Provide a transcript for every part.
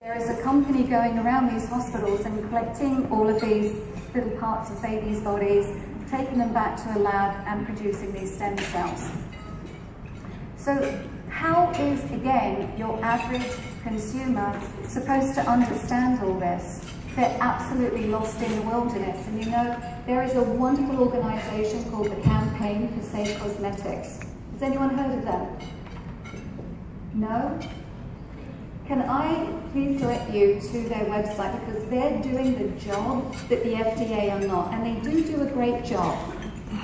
There is a company going around these hospitals and collecting all of these little parts of babies' bodies, taking them back to a lab and producing these stem cells. So how is, again, your average consumer supposed to understand all this? They're absolutely lost in the wilderness. And you know, there is a wonderful organisation called the Campaign for Safe Cosmetics. Has anyone heard of them? No? Can I please direct you to their website, because they're doing the job that the FDA are not, and they do a great job.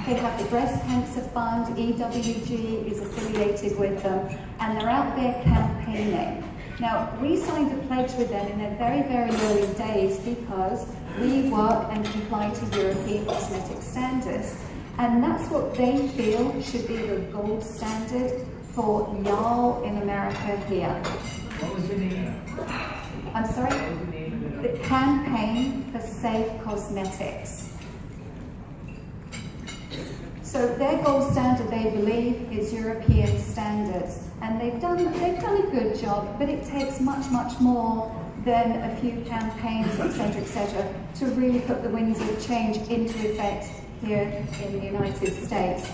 They have the Breast Cancer Fund, EWG is affiliated with them, and they're out there campaigning. Now, we signed a pledge with them in their very, very early days because we work and comply to European cosmetic standards. And that's what they feel should be the gold standard for y'all in America here. What was the name? I'm sorry? What was the name of The Campaign for Safe Cosmetics. So their gold standard, they believe, is European standards. And they've done a good job, but it takes much, much more than a few campaigns, etc., to really put the winds of change into effect here in the United States.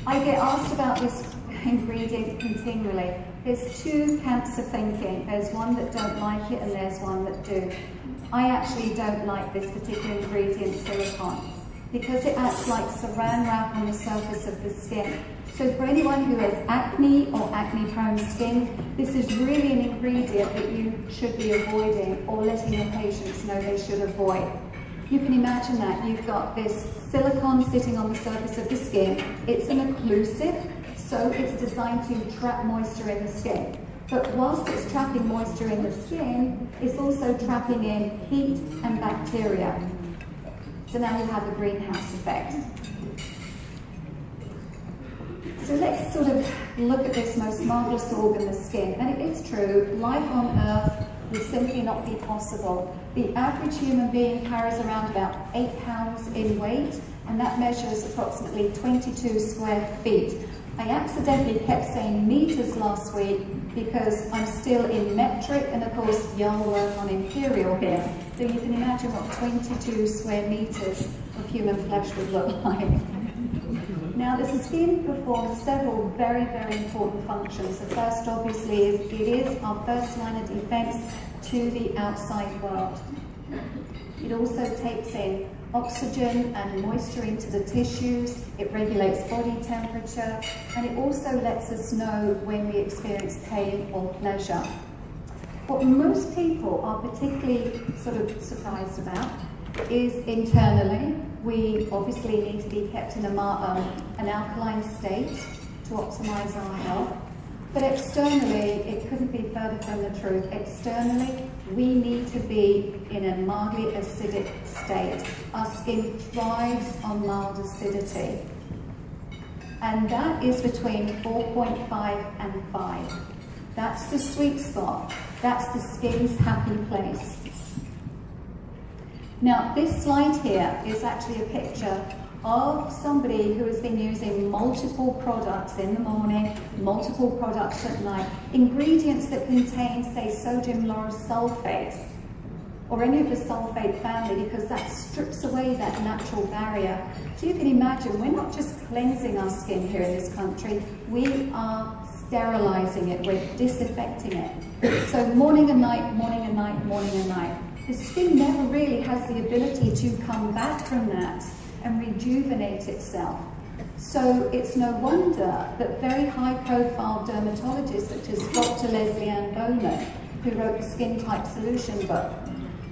I get asked about this ingredient continually. There's two camps of thinking. There's one that don't like it and there's one that do. I actually don't like this particular ingredient, silicone, because it acts like saran wrap on the surface of the skin. So for anyone who has acne or acne-prone skin, this is really an ingredient that you should be avoiding or letting your patients know they should avoid. You can imagine that you've got this silicone sitting on the surface of the skin. It's an occlusive, so it's designed to trap moisture in the skin. But whilst it's trapping moisture in the skin, it's also trapping in heat and bacteria. So now you have a greenhouse effect. So let's sort of look at this most marvellous organ, the skin. And it is true, life on Earth would simply not be possible. The average human being carries around about 8 pounds in weight, and that measures approximately 22 square feet. I accidentally kept saying meters last week because I'm still in metric, and of course y'all work on imperial here. So you can imagine what 22 square meters of human flesh would look like. Now, the skin performs several very, very important functions. The first, obviously, is it is our first line of defense to the outside world. It also takes in oxygen and moisture into the tissues, it regulates body temperature, and it also lets us know when we experience pain or pleasure. What most people are particularly sort of surprised about is internally, we obviously need to be kept in an alkaline state to optimize our health. But externally, it couldn't be further from the truth. Externally, we need to be in a mildly acidic state. Our skin thrives on mild acidity. And that is between 4.5 and 5. That's the sweet spot. That's the skin's happy place. Now, this slide here is actually a picture of somebody who has been using multiple products in the morning, multiple products at night, ingredients that contain, say, sodium lauryl sulfate, or any of the sulfate family, because that strips away that natural barrier. So you can imagine, we're not just cleansing our skin here in this country, we are sterilizing it, we're disinfecting it. So morning and night, morning and night, morning and night. The skin never really has the ability to come back from that and rejuvenate itself. So it's no wonder that very high-profile dermatologists such as Dr. Leslie Ann Bowman, who wrote the Skin Type Solution book,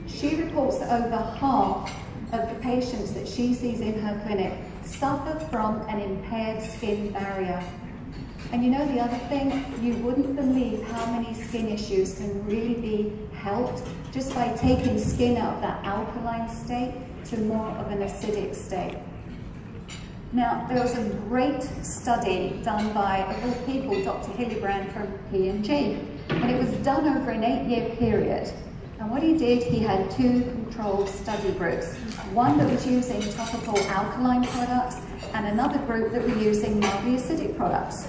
she reports that over half of the patients that she sees in her clinic suffer from an impaired skin barrier. And you know the other thing, you wouldn't believe how many skin issues can really be helped just by taking skin out of that alkaline state to more of an acidic state. Now, there was a great study done by, of all people, Dr. Hillebrand from P&G, and it was done over an 8-year period. And what he did, he had 2 controlled study groups. One that was using topical alkaline products, and another group that were using mildly acidic products.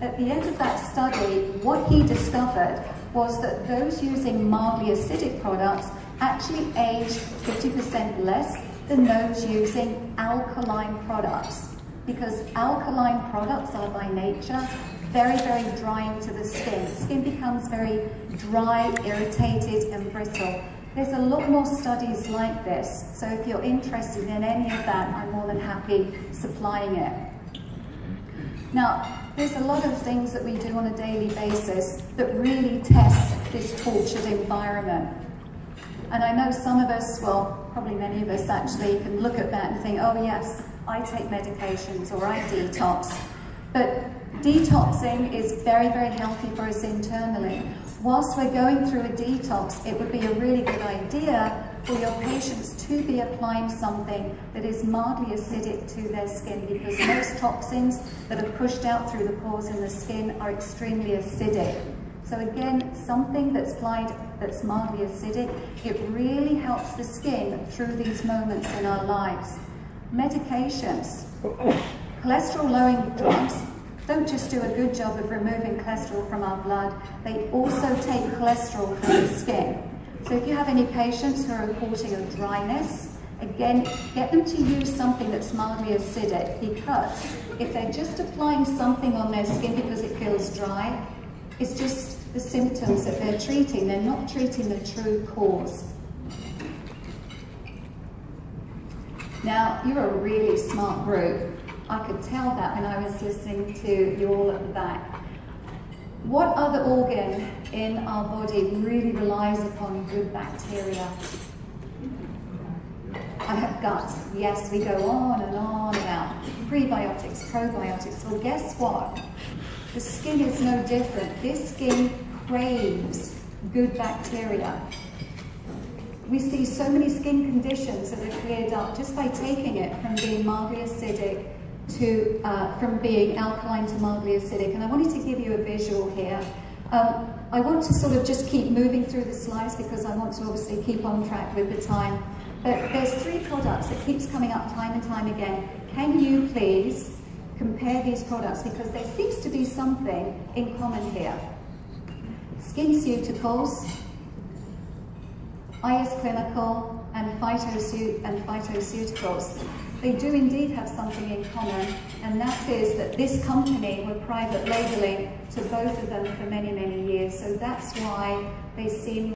At the end of that study, what he discovered was that those using mildly acidic products actually aged 50% less than those using alkaline products, because alkaline products are by nature very, very drying to the skin. The skin becomes very dry, irritated, and brittle. There's a lot more studies like this, so if you're interested in any of that, I'm more than happy supplying it. Now, there's a lot of things that we do on a daily basis that really test this tortured environment. And I know some of us, well, probably many of us actually, can look at that and think, oh yes, I take medications or I detox. But detoxing is very, very healthy for us internally. Whilst we're going through a detox, it would be a really good idea for your patients to be applying something that is mildly acidic to their skin, because most toxins that are pushed out through the pores in the skin are extremely acidic. So again, something that's applied that's mildly acidic, it really helps the skin through these moments in our lives. Medications, cholesterol-lowering drugs don't just do a good job of removing cholesterol from our blood, they also take cholesterol from the skin. So if you have any patients who are reporting of dryness, again, get them to use something that's mildly acidic, because if they're just applying something on their skin because it feels dry, it's just the symptoms that they're treating. They're not treating the true cause. Now, you're a really smart group. I could tell that when I was listening to you all at the back. What other organ in our body really relies upon good bacteria? I have gut. Yes, we go on and on about prebiotics, probiotics. Well, guess what? The skin is no different. This skin craves good bacteria. We see so many skin conditions that are cleared up just by taking it from being mildly acidic to, from being alkaline to mildly acidic. And I wanted to give you a visual here. I want to sort of just keep moving through the slides because I want to obviously keep on track with the time. But there's 3 products that keeps coming up time and time again. Can you please compare these products, because there seems to be something in common here. SkinCeuticals, IS Clinical, and Phytoceuticals. They do indeed have something in common, and that is that this company were private labeling to both of them for many, many years. So that's why they seem